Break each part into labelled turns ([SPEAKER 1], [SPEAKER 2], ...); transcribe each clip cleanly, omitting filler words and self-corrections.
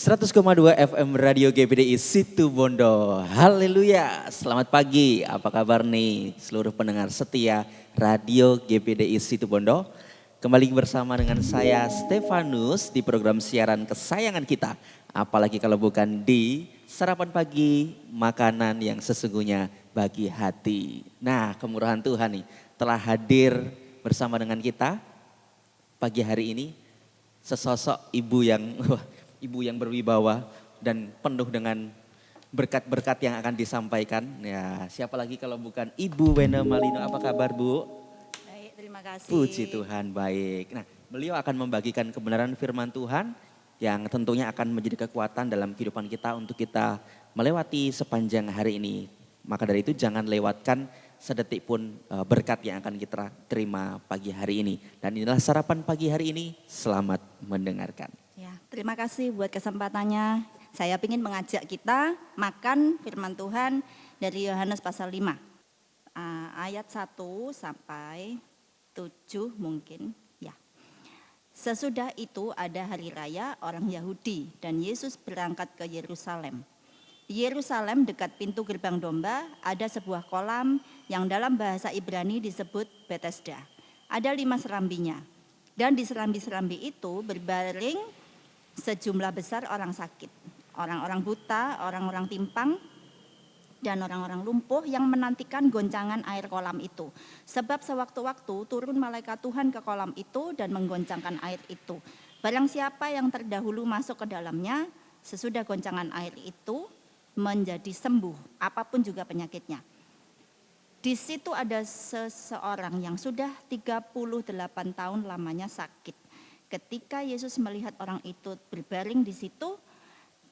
[SPEAKER 1] 100,2 FM Radio GBDI Situ Bondo. Haleluya, selamat pagi. Apa kabar nih seluruh pendengar setia Radio GBDI Situ Bondo. Kembali bersama dengan saya Stefanus di program siaran kesayangan kita. Apalagi kalau bukan di sarapan pagi, makanan yang sesungguhnya bagi hati. Nah, kemurahan Tuhan nih telah hadir bersama dengan kita pagi hari ini. Sesosok ibu yang berwibawa dan penuh dengan berkat-berkat yang akan disampaikan. Ya, siapa lagi kalau bukan Ibu Wena Malino. Apa kabar, Bu?
[SPEAKER 2] Baik, terima kasih.
[SPEAKER 1] Puji Tuhan, baik. Nah, beliau akan membagikan kebenaran firman Tuhan yang tentunya akan menjadi kekuatan dalam kehidupan kita untuk kita melewati sepanjang hari ini. Maka dari itu jangan lewatkan sedetik pun berkat yang akan kita terima pagi hari ini. Dan inilah sarapan pagi hari ini, selamat mendengarkan.
[SPEAKER 2] Ya, terima kasih buat kesempatannya. Saya ingin mengajak kita makan firman Tuhan dari Yohanes pasal 5. Ayat 1 sampai 7 mungkin. Ya. Sesudah itu ada hari raya orang Yahudi dan Yesus berangkat ke Yerusalem. Di Yerusalem dekat pintu gerbang domba ada sebuah kolam yang dalam bahasa Ibrani disebut Bethesda. Ada 5 serambinya. Dan di serambi-serambi itu berbaring sejumlah besar orang sakit, orang-orang buta, orang-orang timpang, dan orang-orang lumpuh yang menantikan goncangan air kolam itu. Sebab sewaktu-waktu turun malaikat Tuhan ke kolam itu dan menggoncangkan air itu. Barang siapa yang terdahulu masuk ke dalamnya, sesudah goncangan air itu menjadi sembuh, apapun juga penyakitnya. Di situ ada seseorang yang sudah 38 tahun lamanya sakit. Ketika Yesus melihat orang itu berbaring di situ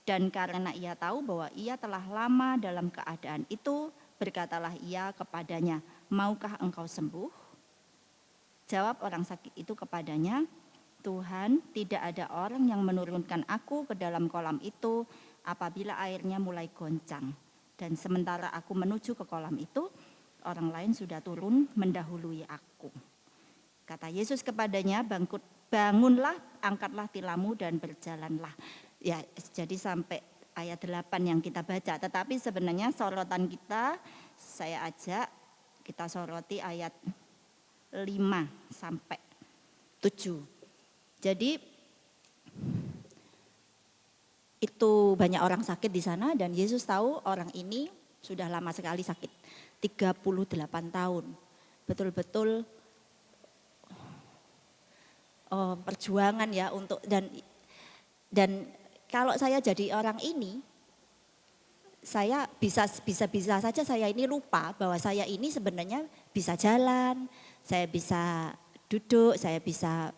[SPEAKER 2] dan karena ia tahu bahwa ia telah lama dalam keadaan itu, berkatalah ia kepadanya, "Maukah engkau sembuh?" Jawab orang sakit itu kepadanya, "Tuhan, tidak ada orang yang menurunkan aku ke dalam kolam itu apabila airnya mulai goncang. Dan sementara aku menuju ke kolam itu, orang lain sudah turun mendahului aku." Kata Yesus kepadanya, "Bangunlah, angkatlah tilammu dan berjalanlah." Ya, jadi sampai ayat 8 yang kita baca. Tetapi sebenarnya sorotan kita, saya ajak kita soroti ayat 5 sampai 7. Jadi itu banyak orang sakit di sana dan Yesus tahu orang ini sudah lama sekali sakit. 38 tahun. Betul-betul perjuangan ya untuk dan kalau saya jadi orang ini, saya bisa saja saya ini lupa bahwa saya ini sebenarnya bisa jalan, saya bisa duduk, saya bisa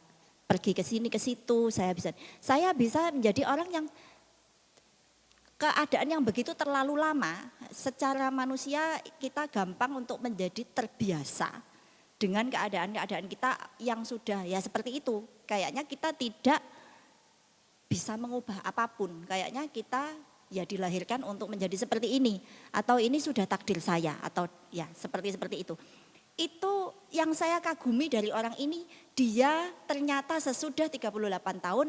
[SPEAKER 2] pergi ke sini ke situ, saya bisa menjadi orang yang keadaan yang begitu terlalu lama. Secara manusia kita gampang untuk menjadi terbiasa dengan keadaan-keadaan kita yang sudah ya seperti itu. Kayaknya kita tidak bisa mengubah apapun. Kayaknya kita ya dilahirkan untuk menjadi seperti ini. Atau ini sudah takdir saya. Atau ya seperti itu. Itu yang saya kagumi dari orang ini. Dia ternyata sesudah 38 tahun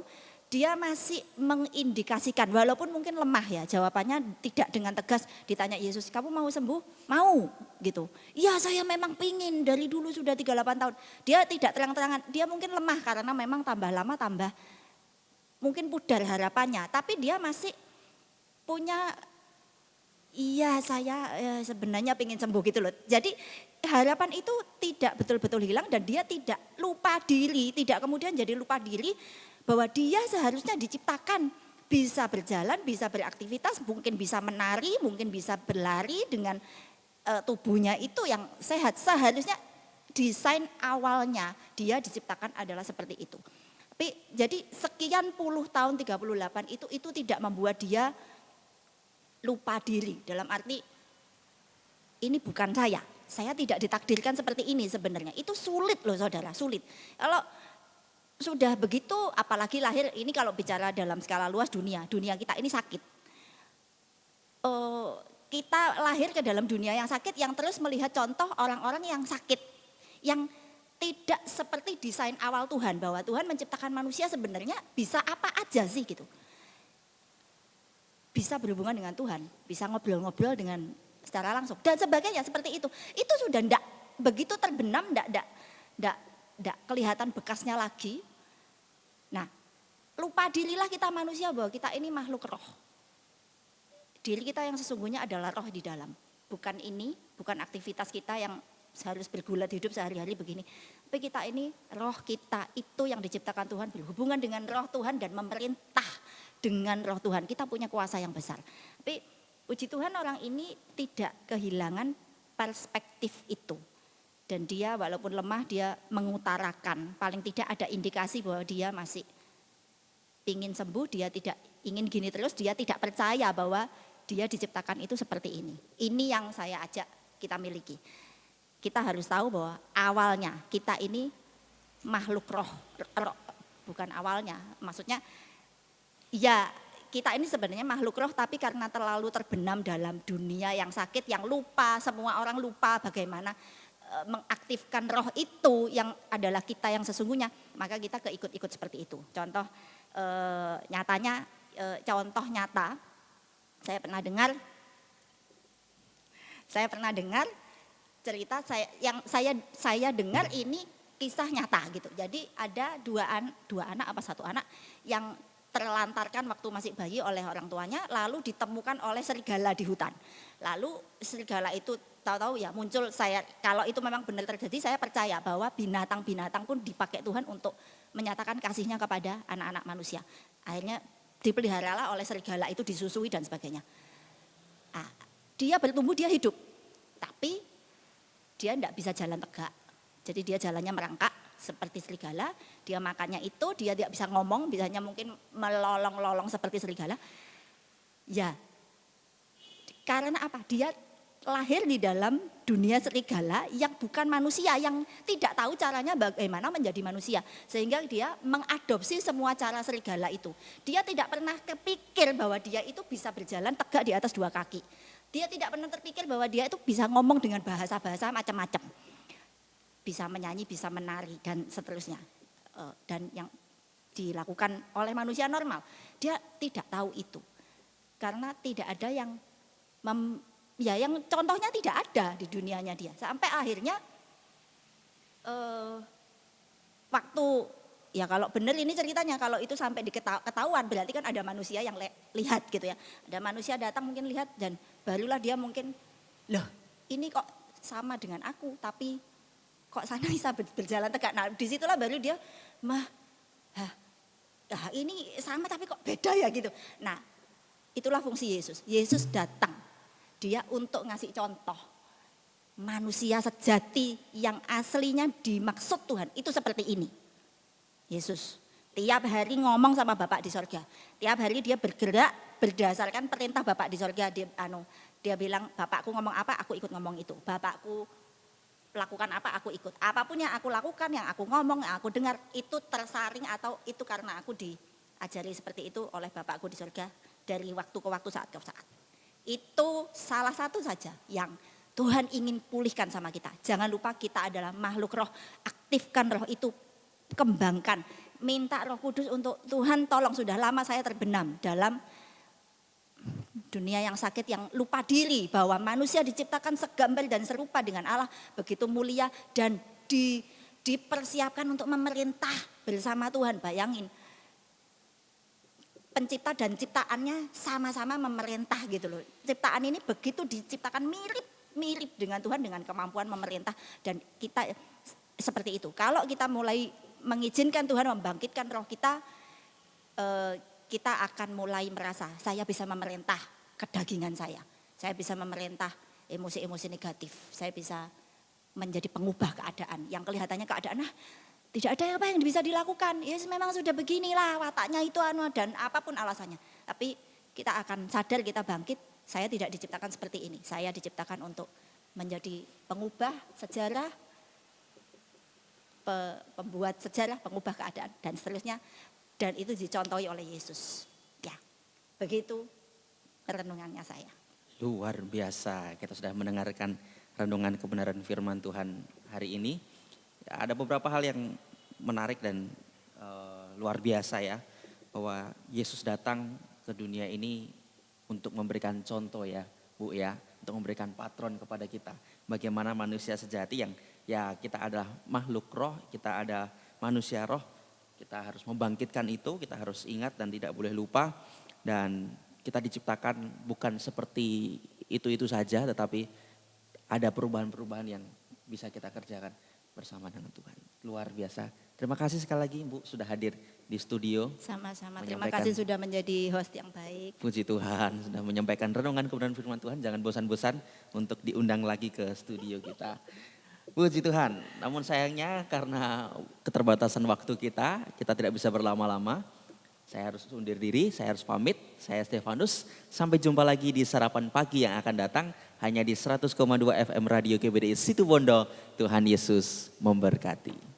[SPEAKER 2] dia masih mengindikasikan, walaupun mungkin lemah ya jawabannya tidak dengan tegas. Ditanya Yesus, "Kamu mau sembuh?" "Mau," gitu. "Iya, saya memang pingin dari dulu sudah 38 tahun. Dia tidak terang-terangan, dia mungkin lemah karena memang tambah lama tambah mungkin pudar harapannya. Tapi dia masih punya, "Iya, saya sebenarnya pingin sembuh," gitu loh. Jadi harapan itu tidak betul-betul hilang dan dia tidak lupa diri, tidak kemudian jadi lupa diri bahwa dia seharusnya diciptakan bisa berjalan, bisa beraktivitas, mungkin bisa menari, mungkin bisa berlari dengan tubuhnya itu yang sehat. Seharusnya desain awalnya dia diciptakan adalah seperti itu. Tapi jadi sekian puluh tahun 38 itu tidak membuat dia lupa diri. Dalam arti ini bukan saya tidak ditakdirkan seperti ini sebenarnya. Itu sulit loh saudara, sulit. Kalau sudah begitu apalagi lahir ini kalau bicara dalam skala luas dunia kita ini sakit. Kita lahir ke dalam dunia yang sakit yang terus melihat contoh orang-orang yang sakit. Yang tidak seperti desain awal Tuhan bahwa Tuhan menciptakan manusia sebenarnya bisa apa aja sih gitu. bisa berhubungan dengan Tuhan, bisa ngobrol-ngobrol dengan secara langsung dan sebagainya seperti itu. Itu sudah ndak begitu terbenam, ndak kelihatan bekasnya lagi. Nah, lupa dirilah kita manusia bahwa kita ini makhluk roh. Diri kita yang sesungguhnya adalah roh di dalam. Bukan ini, bukan aktivitas kita yang harus bergulat hidup sehari-hari begini. Tapi kita ini, roh kita itu yang diciptakan Tuhan berhubungan dengan roh Tuhan dan memerintah dengan roh Tuhan. Kita punya kuasa yang besar. Tapi puji Tuhan orang ini tidak kehilangan perspektif itu. Dan dia walaupun lemah dia mengutarakan. Paling tidak ada indikasi bahwa dia masih ingin sembuh, dia tidak ingin gini terus, dia tidak percaya bahwa dia diciptakan itu seperti ini. Ini yang saya ajak kita miliki. Kita harus tahu bahwa awalnya kita ini makhluk roh, bukan awalnya. Maksudnya ya kita ini sebenarnya makhluk roh tapi karena terlalu terbenam dalam dunia yang sakit, yang lupa, semua orang lupa bagaimana mengaktifkan roh itu yang adalah kita yang sesungguhnya, maka kita keikut-ikut seperti itu. Contoh nyatanya, contoh nyata, saya pernah dengar cerita saya dengar ini kisah nyata gitu. Jadi ada dua anak apa satu anak yang terlantarkan waktu masih bayi oleh orang tuanya, lalu ditemukan oleh serigala di hutan. Lalu serigala itu tahu-tahu ya muncul, kalau itu memang benar terjadi, saya percaya bahwa binatang-binatang pun dipakai Tuhan untuk menyatakan kasihnya kepada anak-anak manusia. Akhirnya dipeliharalah oleh serigala itu, disusui dan sebagainya. Nah, dia bertumbuh, dia hidup, tapi dia tidak bisa jalan tegak. Jadi dia jalannya merangkak seperti serigala, dia makannya itu, dia tidak bisa ngomong, bisanya mungkin melolong-lolong seperti serigala. Ya, karena apa? Dia lahir di dalam dunia serigala yang bukan manusia, yang tidak tahu caranya bagaimana menjadi manusia. Sehingga dia mengadopsi semua cara serigala itu. Dia tidak pernah kepikir bahwa dia itu bisa berjalan tegak di atas dua kaki. Dia tidak pernah terpikir bahwa dia itu bisa ngomong dengan bahasa-bahasa macam-macam. Bisa menyanyi, bisa menari dan seterusnya. Dan yang dilakukan oleh manusia normal, dia tidak tahu itu. Karena tidak ada yang yang contohnya tidak ada di dunianya dia. Sampai akhirnya waktu, ya kalau benar ini ceritanya, kalau itu sampai ketahuan berarti kan ada manusia yang lihat gitu ya. Ada manusia datang mungkin lihat dan barulah dia mungkin, loh ini kok sama dengan aku tapi kok sana bisa berjalan tegak. Nah disitulah baru dia, ini sama tapi kok beda ya gitu. Nah itulah fungsi Yesus. Yesus datang, dia untuk ngasih contoh. Manusia sejati yang aslinya dimaksud Tuhan itu seperti ini. Yesus tiap hari ngomong sama Bapak di sorga. Tiap hari dia bergerak berdasarkan perintah Bapak di sorga. Dia bilang, Bapakku ngomong apa, aku ikut ngomong itu. Bapakku lakukan apa, aku ikut. Apapun yang aku lakukan, yang aku ngomong, yang aku dengar, itu tersaring atau itu karena aku diajari seperti itu oleh Bapakku di sorga dari waktu ke waktu, saat ke saat. Itu salah satu saja yang Tuhan ingin pulihkan sama kita. Jangan lupa kita adalah makhluk roh, aktifkan roh itu, kembangkan. Minta Roh Kudus untuk Tuhan tolong, sudah lama saya terbenam dalam dunia yang sakit, yang lupa diri bahwa manusia diciptakan segambar dan serupa dengan Allah, begitu mulia dan dipersiapkan untuk memerintah bersama Tuhan. Bayangin, pencipta dan ciptaannya sama-sama memerintah gitu loh. Ciptaan ini begitu diciptakan mirip dengan Tuhan, dengan kemampuan memerintah, dan kita seperti itu. Kalau kita mulai mengizinkan Tuhan membangkitkan roh kita, kita akan mulai merasa saya bisa memerintah kedagingan saya bisa memerintah emosi-emosi negatif, saya bisa menjadi pengubah keadaan yang kelihatannya keadaan tidak ada apa yang bisa dilakukan, ya memang sudah beginilah wataknya itu dan apapun alasannya. Tapi kita akan sadar, kita bangkit, saya tidak diciptakan seperti ini, saya diciptakan untuk menjadi pengubah sejarah, pembuat sejarah, pengubah keadaan dan seterusnya, dan itu dicontohi oleh Yesus. Ya, begitu renungannya saya.
[SPEAKER 1] Luar biasa, kita sudah mendengarkan renungan kebenaran firman Tuhan hari ini. Ada beberapa hal yang menarik dan luar biasa ya, bahwa Yesus datang ke dunia ini untuk memberikan contoh ya Bu ya, untuk memberikan patron kepada kita. Bagaimana manusia sejati yang ya kita adalah makhluk roh, kita ada manusia roh, kita harus membangkitkan itu, kita harus ingat dan tidak boleh lupa. Dan kita diciptakan bukan seperti itu saja, tetapi ada perubahan-perubahan yang bisa kita kerjakan bersama dengan Tuhan. Luar biasa. Terima kasih sekali lagi Bu sudah hadir di studio.
[SPEAKER 2] Sama-sama, terima
[SPEAKER 1] Menyampaikan-
[SPEAKER 2] kasih sudah menjadi host yang baik.
[SPEAKER 1] Puji Tuhan sudah menyampaikan renungan kebenaran firman Tuhan. Jangan bosan-bosan untuk diundang lagi ke studio kita. Puji Tuhan. Namun sayangnya karena keterbatasan waktu kita tidak bisa berlama-lama. Saya harus undur diri, saya harus pamit. Saya Stefanus. Sampai jumpa lagi di sarapan pagi yang akan datang. Hanya di 100,2 FM Radio GBDI Situbondo. Tuhan Yesus memberkati.